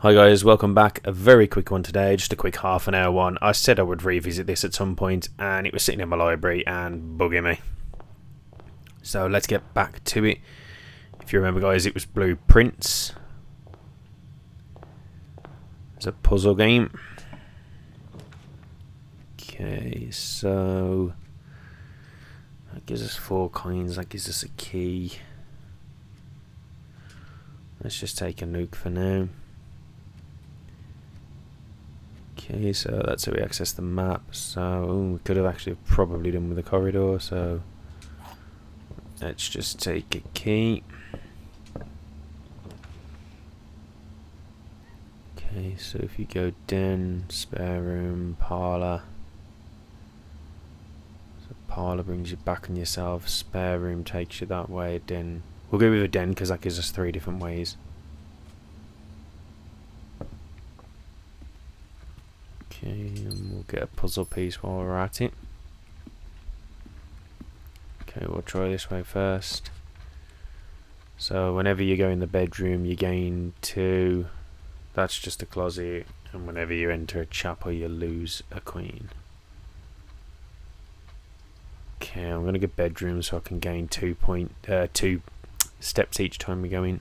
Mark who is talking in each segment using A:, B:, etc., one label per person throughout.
A: Hi guys, welcome back. A very quick one today, just a quick half an hour one. I said I would revisit this at some point and it was sitting in my library and bugging me. So let's get back to it. If you remember guys, it was Blueprints. It's a puzzle game. Okay, so that gives us 4 coins, that gives us a key. Let's just take a nuke for now. Okay, so that's how we access the map. So we could have actually probably done with the corridor, so let's just take a key. Okay, so if you go den, spare room, parlour. So parlour brings you back on yourself, spare room takes you that way, den. We'll go with a den because that gives us 3 different ways. Okay, and we'll get a puzzle piece while we're at it. Okay, we'll try this way first. So whenever you go in the bedroom you gain 2. That's just a closet. And whenever you enter a chapel you lose a queen. Okay, I'm going to get bedroom so I can gain 2 steps each time we go in.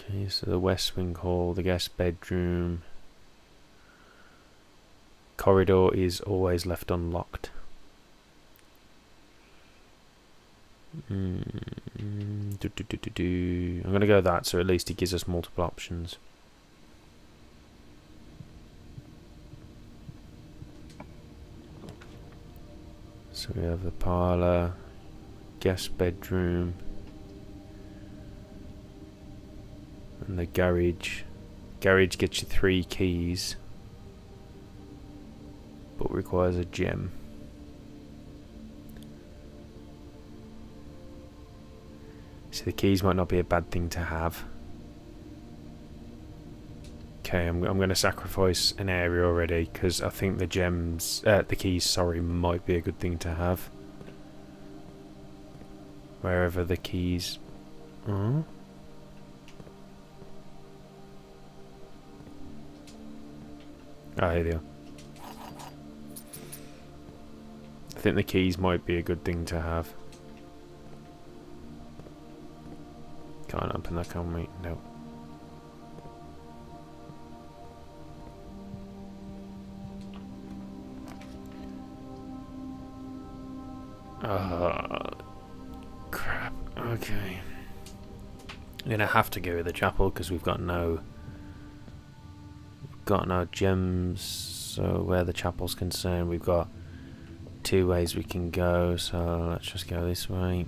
A: Okay, so the west wing hall, the guest bedroom. Corridor is always left unlocked. I'm going to go that, so at least it gives us multiple options. So we have the parlour, guest bedroom, and the garage. Garage gets you 3 keys, but requires a gem. So the keys might not be a bad thing to have. Okay, I'm going to sacrifice an area already because I think the keys, sorry, might be a good thing to have. Wherever the keys. Oh, here they are. I think the keys might be a good thing to have. Can't open that, can we? No. Crap. Okay. I'm gonna have to go with the chapel because we've got no gems. So where the chapel's concerned, we've got 2 ways we can go. So let's just go this way.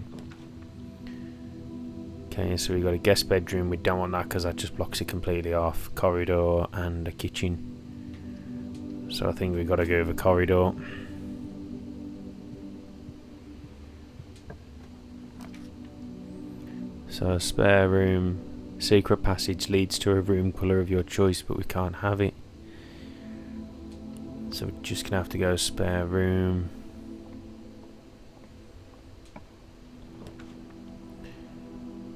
A: Okay, so we've got a guest bedroom. We don't want that because that just blocks it completely off. Corridor and a kitchen. So I think we've got to go with a corridor. So a spare room. Secret passage leads to a room colour of your choice, but we can't have it. So we're just going to have to go spare room.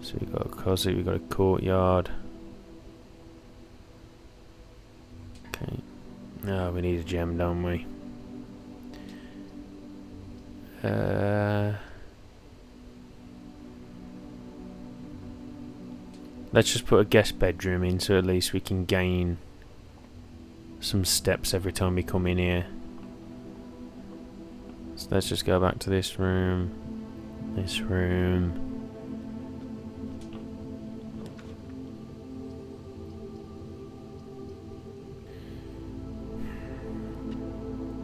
A: So we've got a closet, we've got a courtyard. Okay. Oh, we need a gem, don't we? Let's just put a guest bedroom in so at least we can gain some steps every time we come in here. So let's just go back to this room. This room.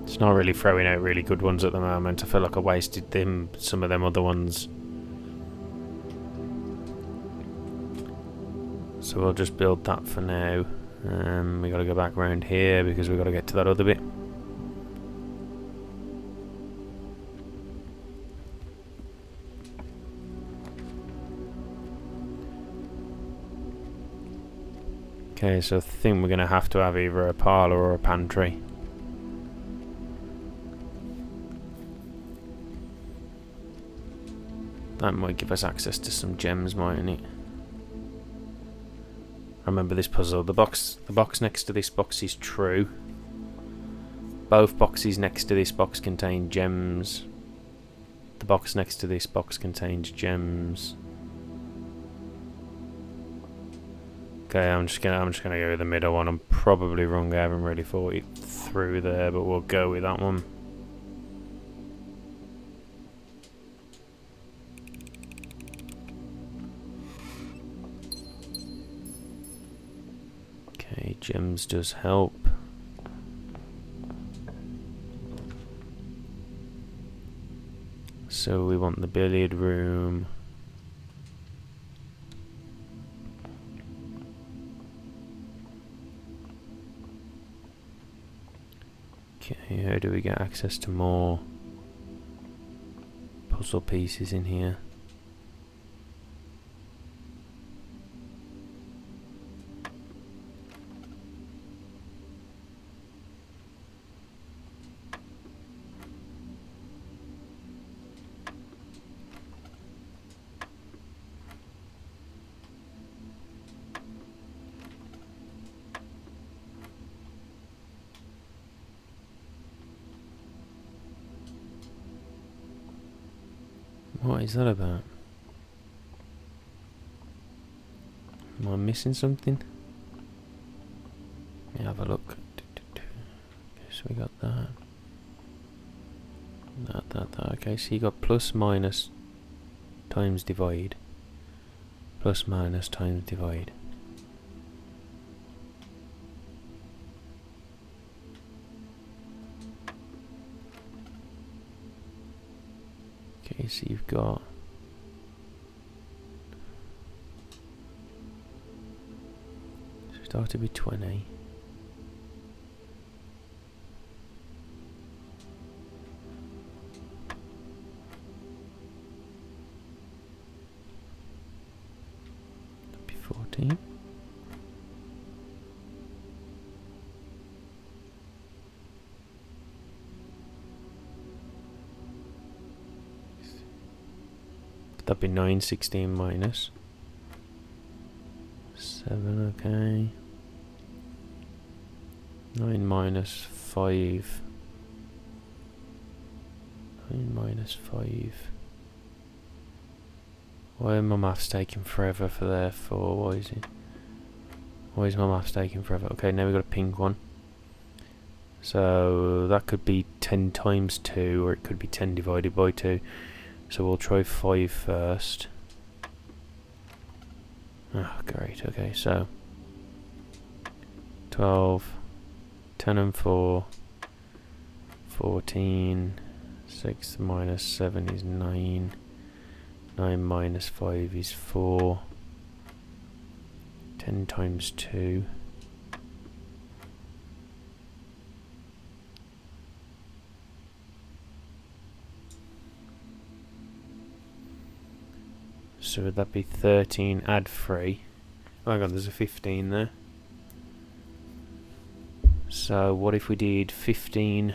A: It's not really throwing out really good ones at the moment. I feel like I wasted some of them other ones. So we'll just build that for now. We got to go back around here because we got to get to that other bit. Okay, so I think we're going to have either a parlour or a pantry. That might give us access to some gems, mightn't it? Remember this puzzle. The box next to this box is true. Both boxes next to this box contain gems. The box next to this box contains gems. Okay, I'm just gonna go with the middle one. I'm probably wrong. I haven't really thought it through there, but we'll go with that one. Okay, gems does help. So we want the billiard room. Okay, how do we get access to more puzzle pieces in here? What is that about? Am I missing something? Let me have a look. So we got that. That. Okay, so you got plus minus times divide. Plus minus times divide. Okay, so you've got start to be 20. That'd be 14. That'd be 9, 16 minus 7, okay. 9 minus 5. 9 minus 5. Why are my maths taking forever for there for? Why is my maths taking forever? Okay, now we've got a pink one. So that could be 10 times 2, or it could be 10 divided by 2. So we'll try 5 first. Oh, great. Okay, so 12, 10 and 4, 14, 6 minus 7 is 9, 9 minus 5 is 4, 10 times 2. So would that be 13, add 3. Oh my god, there's a 15 there. So what if we did 15?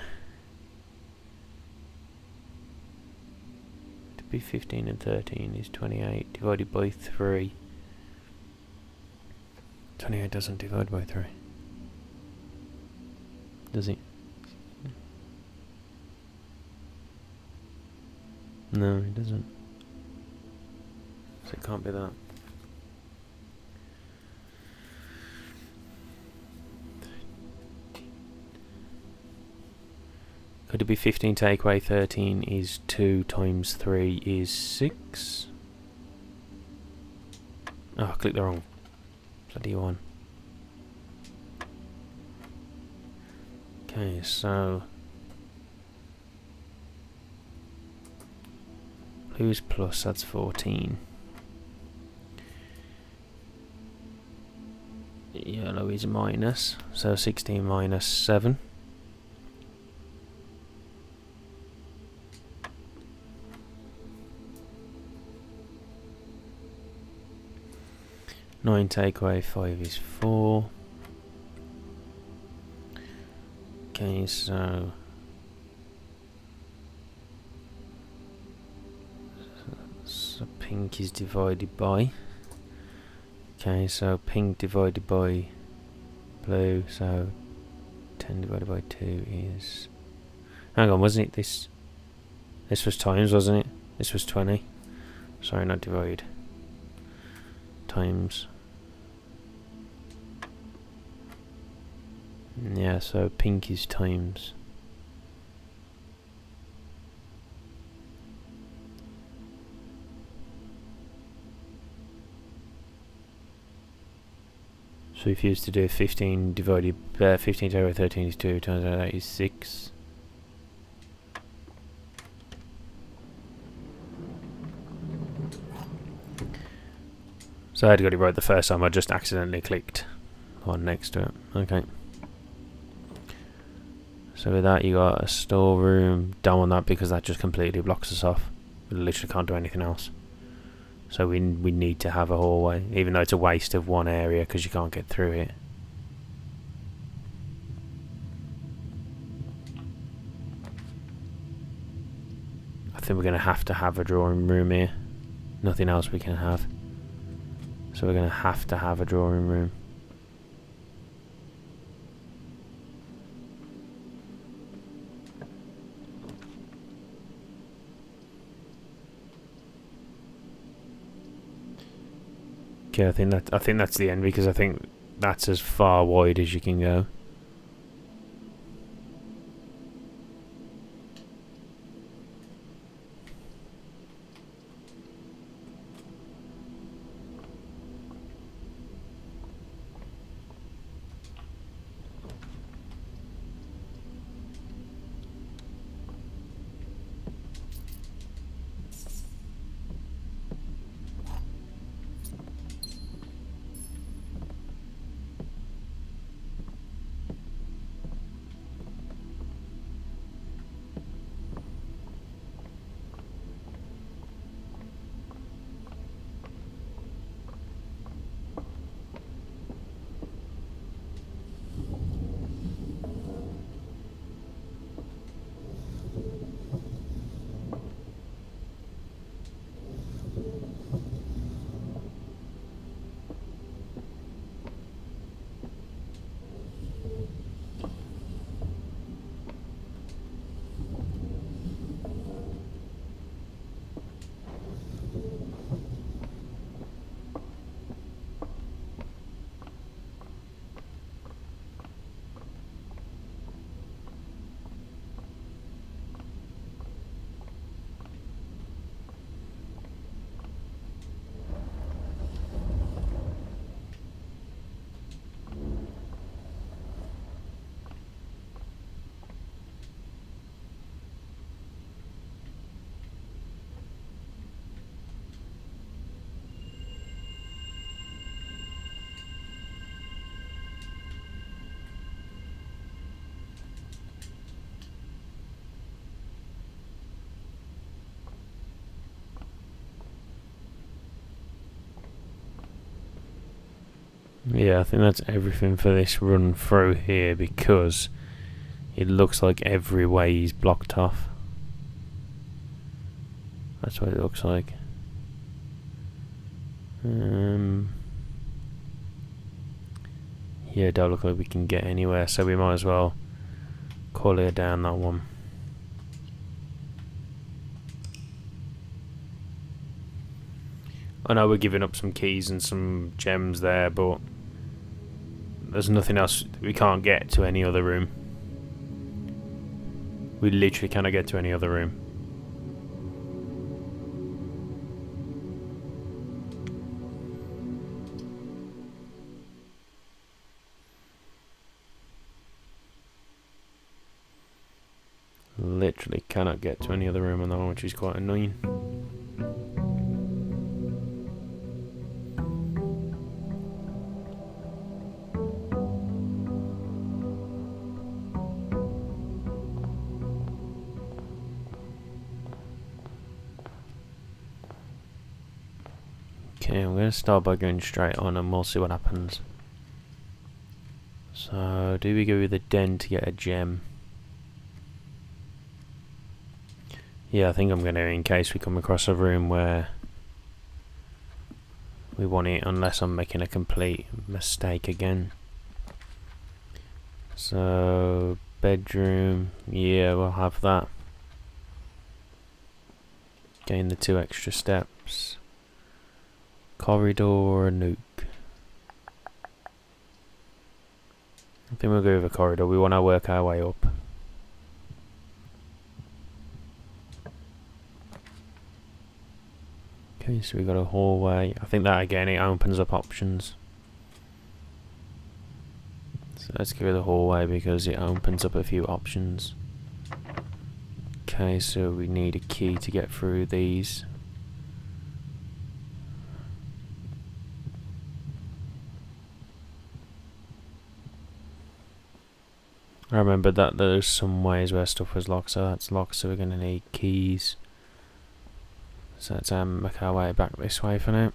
A: To be 15 and 13 is 28 divided by 3. 28 doesn't divide by 3. Does it? No, it doesn't. So it can't be that. Could it be 15 take away 13 is 2 times 3 is 6? Oh, I clicked the wrong bloody one. Okay, so blue's plus, that's 14. Yellow is minus, so 16 minus 7. Nine take away 5 is 4. Okay, so pink is divided by. Okay, so pink divided by blue, so 10 divided by 2 is... Hang on, wasn't it this? This was times, wasn't it? This was 20. Sorry, not divide. Times. Yeah, so pink is times. So if you used to do 15 divided 15 divided by 13 is 2 times that is 6. So I had got it right the first time, I just accidentally clicked on next to it. Okay. So with that you got a storeroom. Don't want that because that just completely blocks us off. We literally can't do anything else. So we need to have a hallway, even though it's a waste of one area because you can't get through it. I think we're going to have a drawing room here. Nothing else we can have. So we're going to have a drawing room. Okay, I think that's the end because I think that's as far wide as you can go. Yeah, I think that's everything for this run through here because it looks like every way is blocked off. That's what it looks like. Yeah, don't look like we can get anywhere, so we might as well call it down that one. I know we're giving up some keys and some gems there, but there's nothing else. We can't get to any other room. We literally cannot get to any other room. Literally cannot get to any other room on that one, which is quite annoying. Okay, I'm going to start by going straight on and we'll see what happens. So, do we go with the den to get a gem? Yeah, I think I'm going to, in case we come across a room where we want it, unless I'm making a complete mistake again. So bedroom, yeah, we'll have that. Gain the 2 extra steps. Corridor, nuke. I think we'll go with a corridor. We want to work our way up. Okay, so we got a hallway. I think that again, it opens up options. So let's go with the hallway because it opens up a few options. Okay, so we need a key to get through these. I remember that there's some ways where stuff was locked, so that's locked, so we're going to need keys. So let's make our way back this way for now.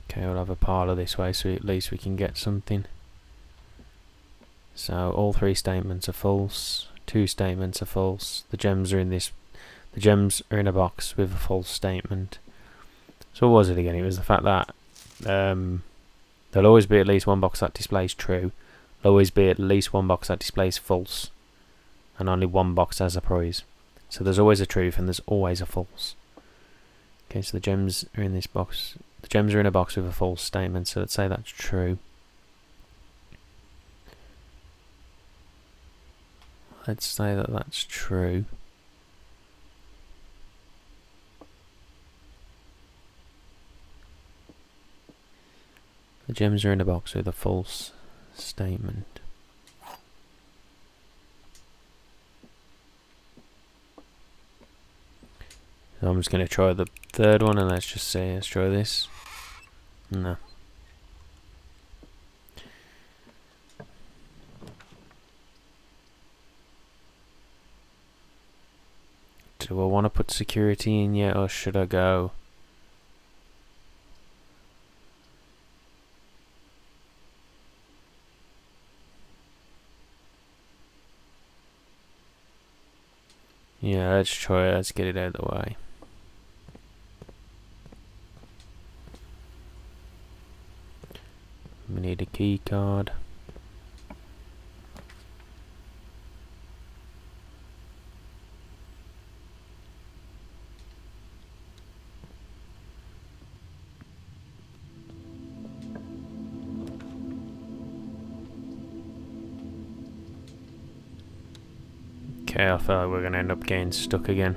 A: Okay, we'll have a parlour this way, so at least we can get something. So all 3 statements are false. 2 statements are false. The gems are in this. The gems are in a box with a false statement. So what was it again? It was the fact that there'll always be at least one box that displays true. There'll always be at least one box that displays false, and only one box has a prize. So there's always a truth and there's always a false. Okay, so the gems are in this box. The gems are in a box with a false statement, so let's say that's true. Let's say that that's true. The gems are in a box with a false statement. So I'm just going to try the 3rd one, and let's just say, let's try this. No. Do I want to put security in yet, or should I go? Yeah, let's try it. Let's get it out of the way. We need a key card. Okay, I feel like we're going to end up getting stuck again.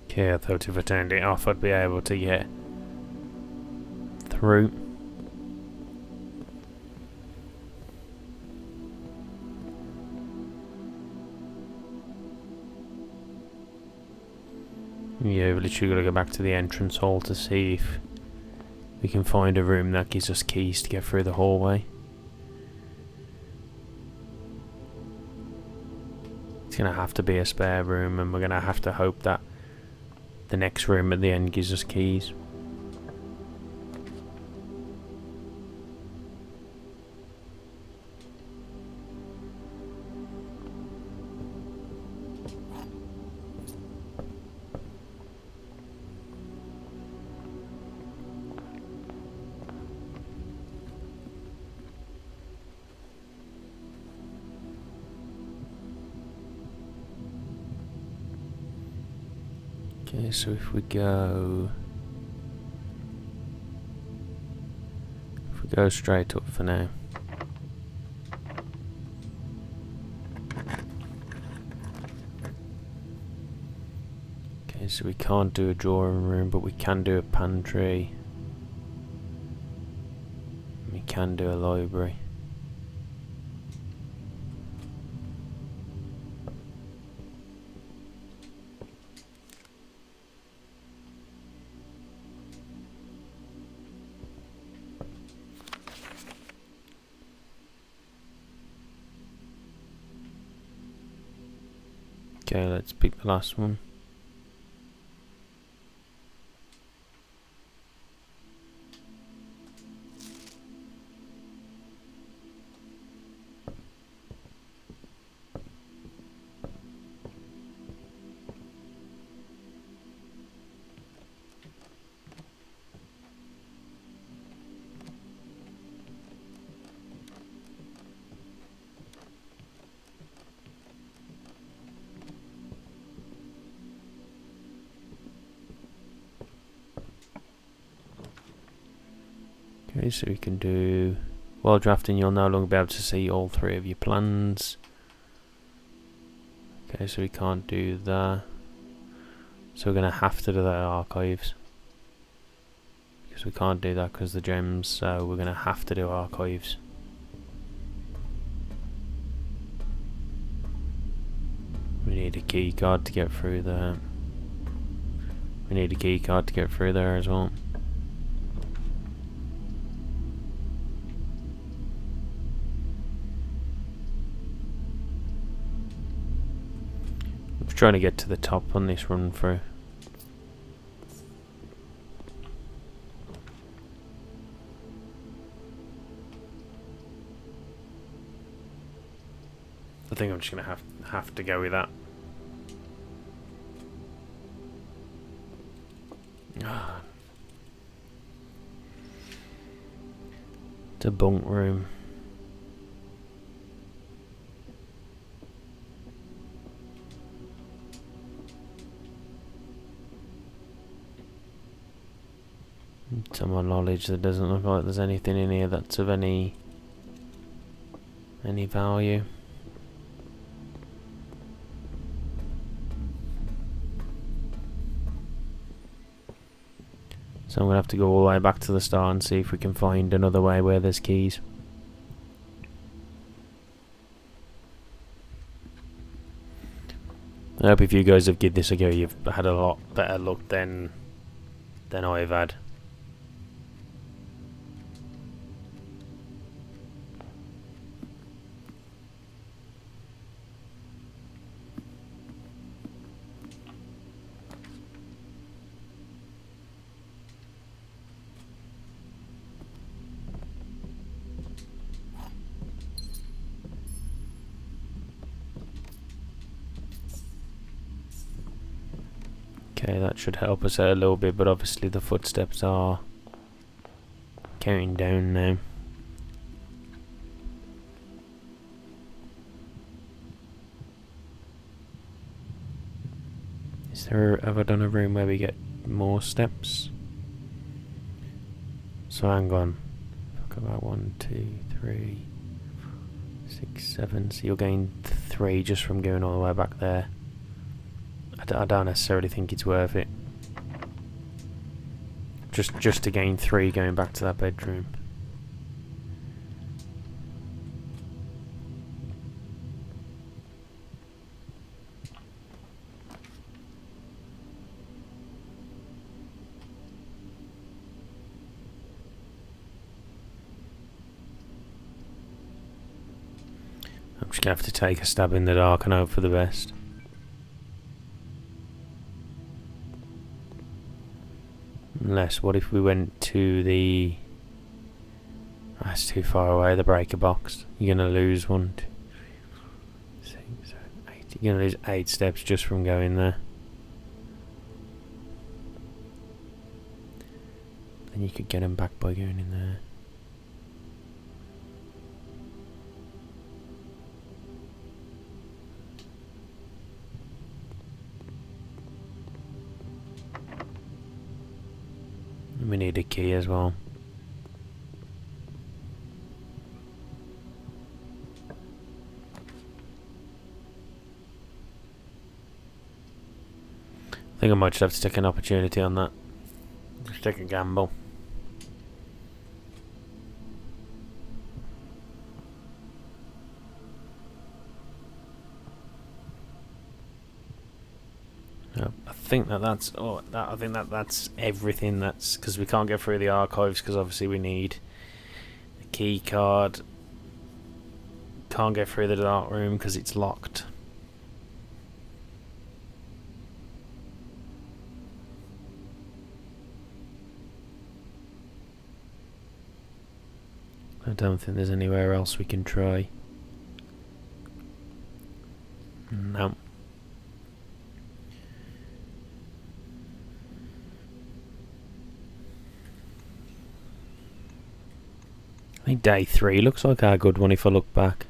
A: Okay, I thought if I turned it off I'd be able to get through. Yeah, we've literally got to go back to the entrance hall to see if we can find a room that gives us keys to get through the hallway. It's going to have to be a spare room, and we're going to have to hope that the next room at the end gives us keys. Okay, so if we go straight up for now. Okay, so we can't do a drawing room, but we can do a pantry. can do a library. Okay, let's pick the last one. Okay, so we can do, while drafting you'll no longer be able to see all three of your plans. Okay, so we can't do that. So we're going to have to do that in archives. Because we can't do that because the gems, so we're going to have to do archives. We need a key card to get through there. We need a key card to get through there as well. Trying to get to the top on this run through. I think I'm just gonna have to go with that. It's a bunk room. To my knowledge, there doesn't look like there's anything in here that's of any value. So I'm gonna have to go all the way back to the start and see if we can find another way where there's keys. I hope if you guys have given this a go, you've had a lot better luck than I've had. Okay, that should help us out a little bit, but obviously the footsteps are counting down now. Have I done a room where we get more steps? So hang on. Talk about 1, 2, 3, 6, 7. So you'll gain 3 just from going all the way back there. I don't necessarily think it's worth it. Just to gain 3 going back to that bedroom. I'm just gonna have to take a stab in the dark and hope for the best. Unless, what if we went to the... That's too far away, the breaker box. You're going to lose 1, 2, 3, 4, 6, 7, 8. You're going to lose 8 steps just from going there. Then you could get them back by going in there. We need a key as well. I think I might just have to take an opportunity on that. Just take a gamble. think that's I think that's everything. That's because we can't get through the archives because obviously we need a key card. Can't get through the dark room because it's locked. I don't think there's anywhere else we can try. No. I think day 3 looks like a good one if I look back.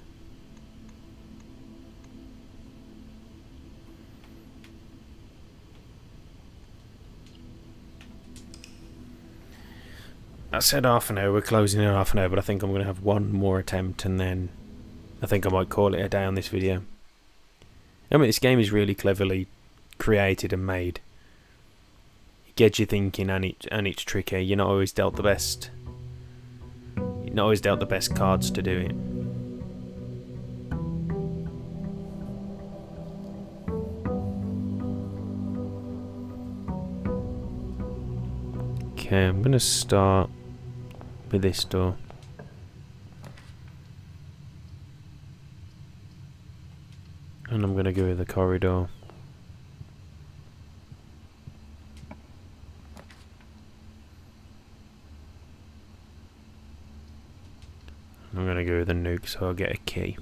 A: I said half an hour, we're closing in half an hour, but I think I'm going to have one more attempt and then I think I might call it a day on this video. I mean, this game is really cleverly created and made. It gets you thinking and it's tricky. You're not always dealt the best. You're not always dealt the best cards to do it. Okay, I'm going to start with this door. And I'm going to go with the corridor. I'm going to go with the nuke so I'll get a key.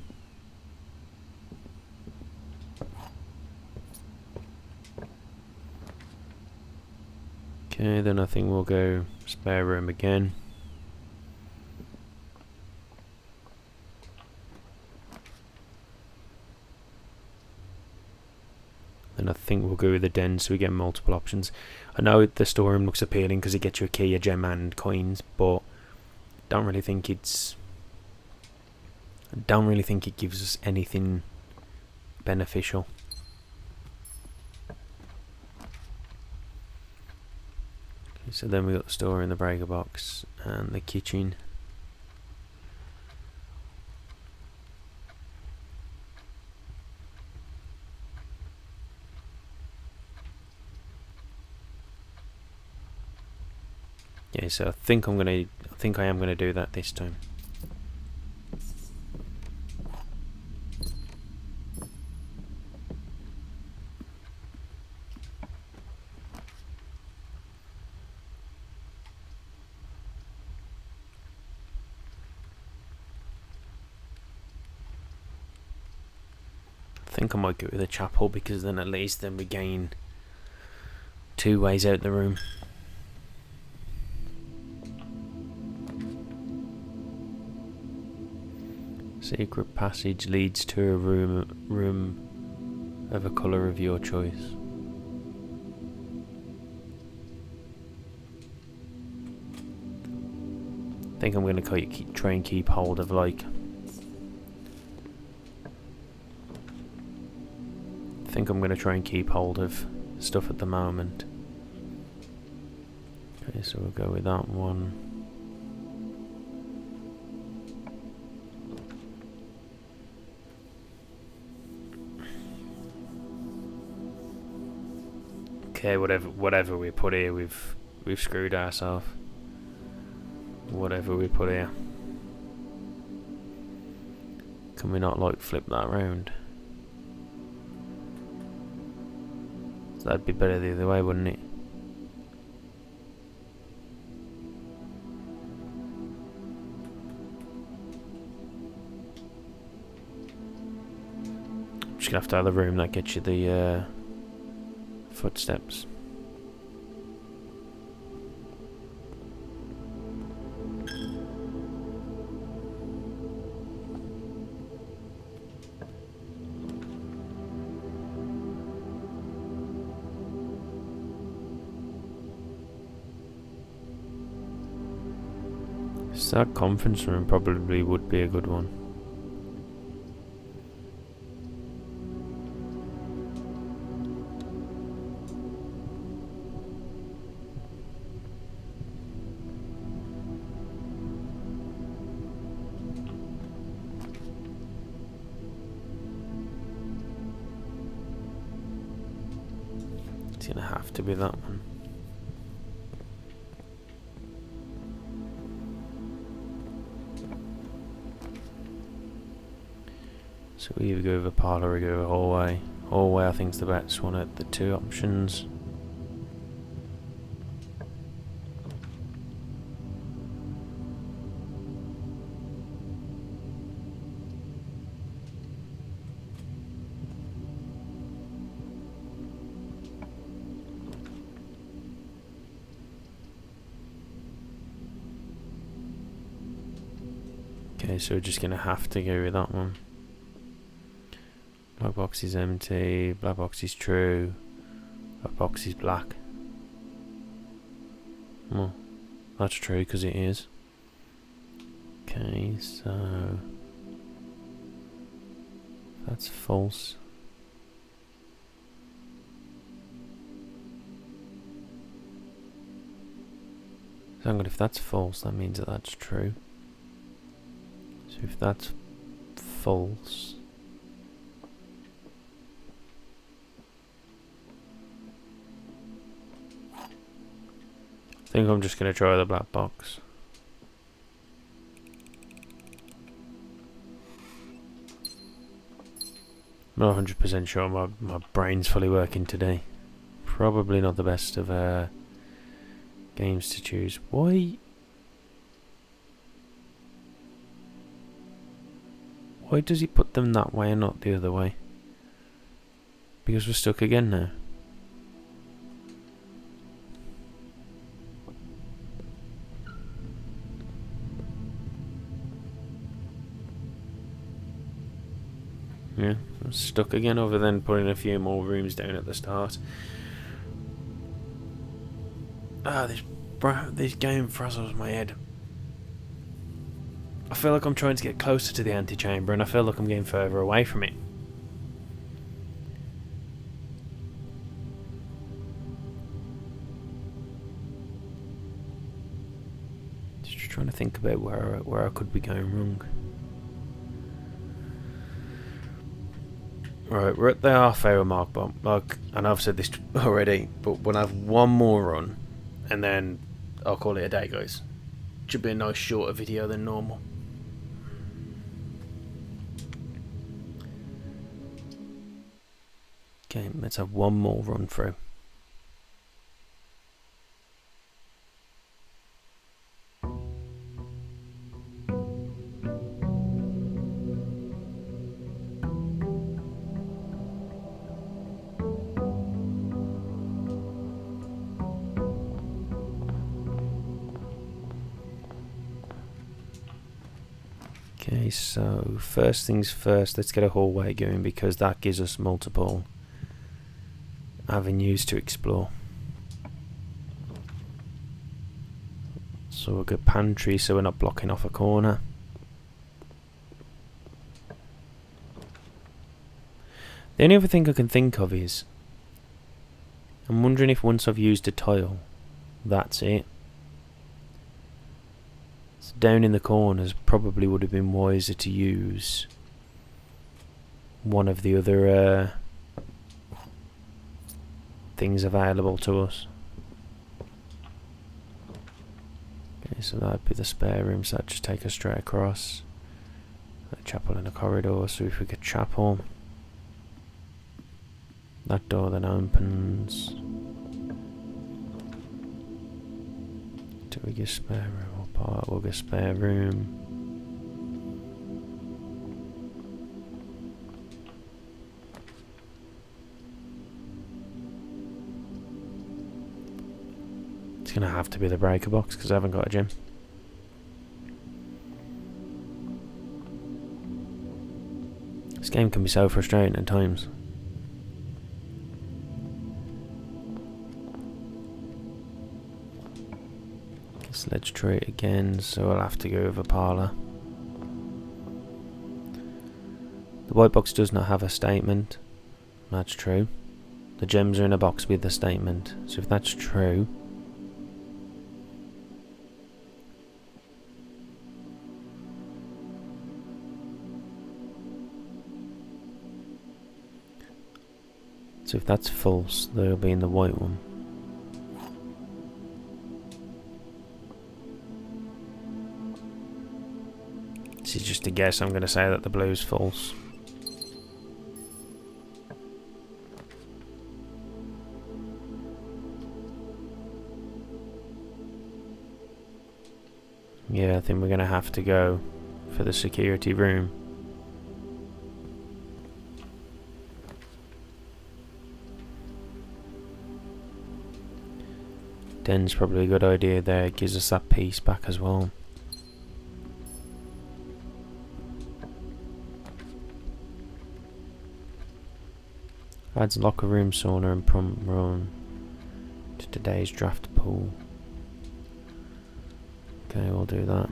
A: Okay, then I think we'll go spare room again. Then I think we'll go with the den so we get multiple options. I know the storeroom looks appealing because it gets you a key, a gem and coins, but don't really think it gives us anything beneficial. Okay, so then we got the store in the breaker box and the kitchen. Yeah, so I think I am gonna do that this time. I think I might go with the chapel because then at least we gain 2 ways out the room. Secret passage leads to a room of a colour of your choice. I think I'm going to try and keep hold of I think I'm going to try and keep hold of stuff at the moment. Okay, so we'll go with that one. Okay, whatever we put here, we've screwed ourselves. Whatever we put here, can we not flip that round? So that'd be better the other way, wouldn't it? Just gonna have to have the room that gets you the footsteps. So that conference room probably would be a good one. It's going to have to be that one. So we either go with a parlour or we go with a hallway. Hallway I think is the best one at the two options. Okay, so we're just going to have to go with that one. Black box is empty, black box is true, black box is black. Well, that's true because it is. Okay, so that's false. So I'm going, if that's false, that means that that's true. So if that's false, I think I'm just going to try the black box. I'm not 100% sure my brain's fully working today. Probably not the best of games to choose. Why does he put them that way and not the other way? Because we're stuck again now. Yeah, I'm stuck again other than putting a few more rooms down at the start. Ah, this game frazzles my head. I feel like I'm trying to get closer to the antechamber and I feel like I'm getting further away from it. Just trying to think about where I could be going wrong. Right, we're at the half-hour mark, but like, and I've said this already, but we'll have one more run, and then I'll call it a day, guys. Should be a nice shorter video than normal. Okay, let's have one more run through. Okay, so first things first, let's get a hallway going because that gives us multiple avenues to explore. So we'll go pantry so we're not blocking off a corner. The only other thing I can think of is, I'm wondering if once I've used a tile, that's it. So down in the corners probably would have been wiser to use one of the other things available to us. Okay, so that'd be the spare room, so that'd just take us straight across. A chapel and a corridor, so if we get chapel, that door then opens. Do we get spare room or part? We'll get spare room. It's gonna have to be the breaker box because I haven't got a gym. This game can be so frustrating at times. Let's try it again, so I'll have to go with a parlour. The white box does not have a statement. That's true. The gems are in a box with the statement. So if that's true, So if that's false, they'll be in the white one. This is just a guess. I'm going to say that the blue's false. Yeah, I think we're going to have to go for the security room. Den's probably a good idea there. It gives us that piece back as well. Adds locker room, sauna and pump room to today's draft pool. Okay, we'll do that.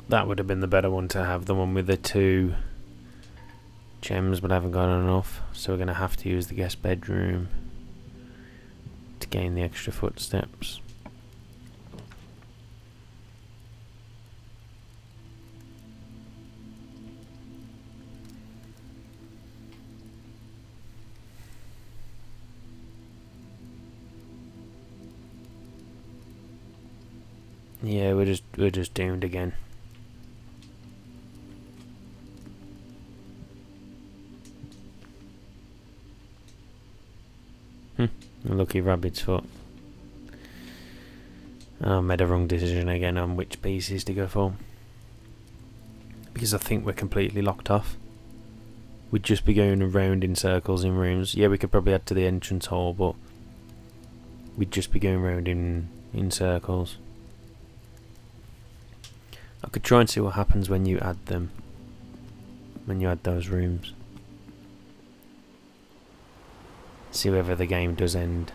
A: That would have been the better one to have, the one with the 2 gems, but I haven't got enough, so we're going to have to use the guest bedroom to gain the extra footsteps. Yeah, we're just doomed again. Lucky rabbit's foot. I made a wrong decision again on which pieces to go for, because I think we're completely locked off. We'd just be going around in circles in rooms. Yeah, we could probably add to the entrance hall, but we'd just be going around in circles. I could try and see what happens when you add them, when you add those rooms. See whether the game does end.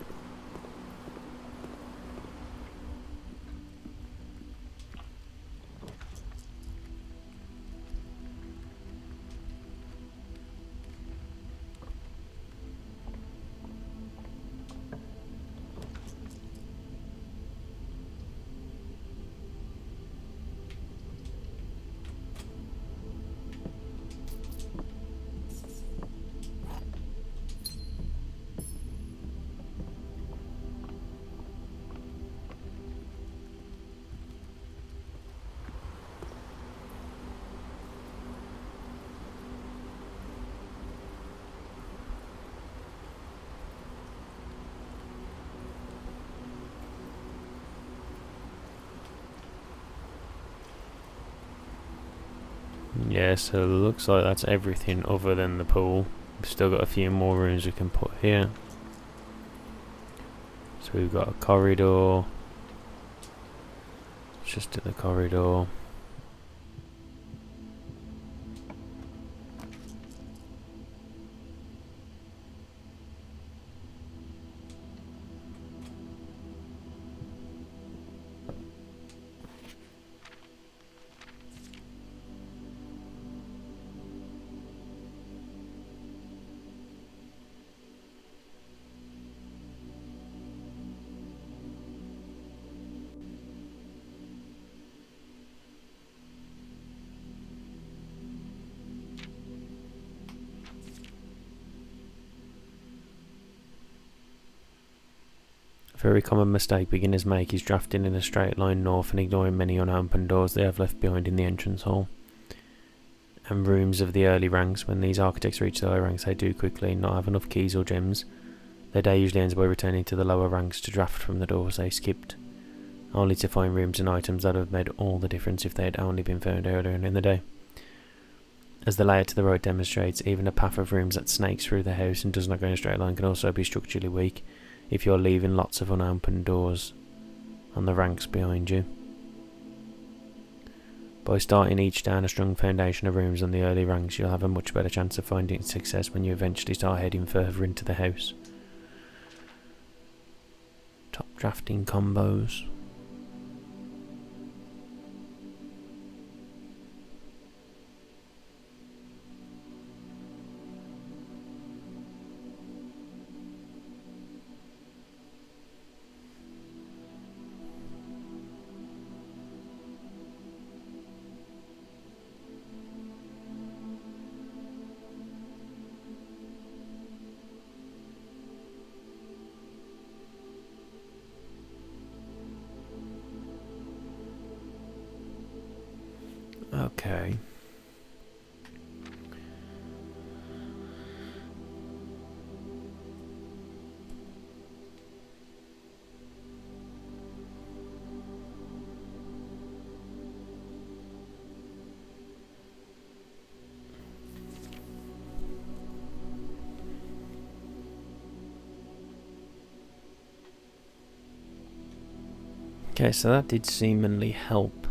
A: Yeah, so it looks like that's everything other than the pool. We've still got a few more rooms we can put here. So we've got a corridor. Let's just do the corridor. A very common mistake beginners make is drafting in a straight line north and ignoring many unopened doors they have left behind in the entrance hall and rooms of the early ranks. When these architects reach the higher ranks, they do quickly not have enough keys or gems. Their day usually ends by returning to the lower ranks to draft from the doors they skipped, only to find rooms and items that have made all the difference if they had only been found earlier in the day. As the layout to the right demonstrates, even a path of rooms that snakes through the house and does not go in a straight line can also be structurally weak if you're leaving lots of unopened doors on the ranks behind you. By starting each day on a strong foundation of rooms on the early ranks, you'll have a much better chance of finding success when you eventually start heading further into the house. Top drafting combos. Okay. Okay, so that did seemingly help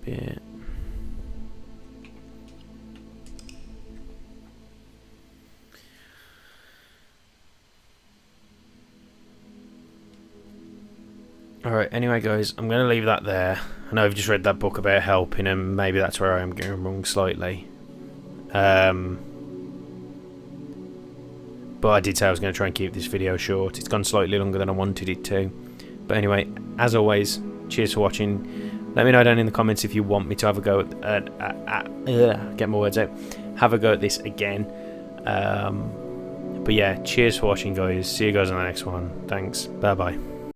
A: a bit. Alright, anyway guys, I'm going to leave that there. I know I've just read that book about helping and maybe that's where I am going wrong slightly. But I did say I was going to try and keep this video short. It's gone slightly longer than I wanted it to. But anyway, as always, cheers for watching. Let me know down in the comments if you want me to have a go at... get my words out. Have a go at this again. But yeah, cheers for watching guys. See you guys on the next one. Thanks. Bye bye.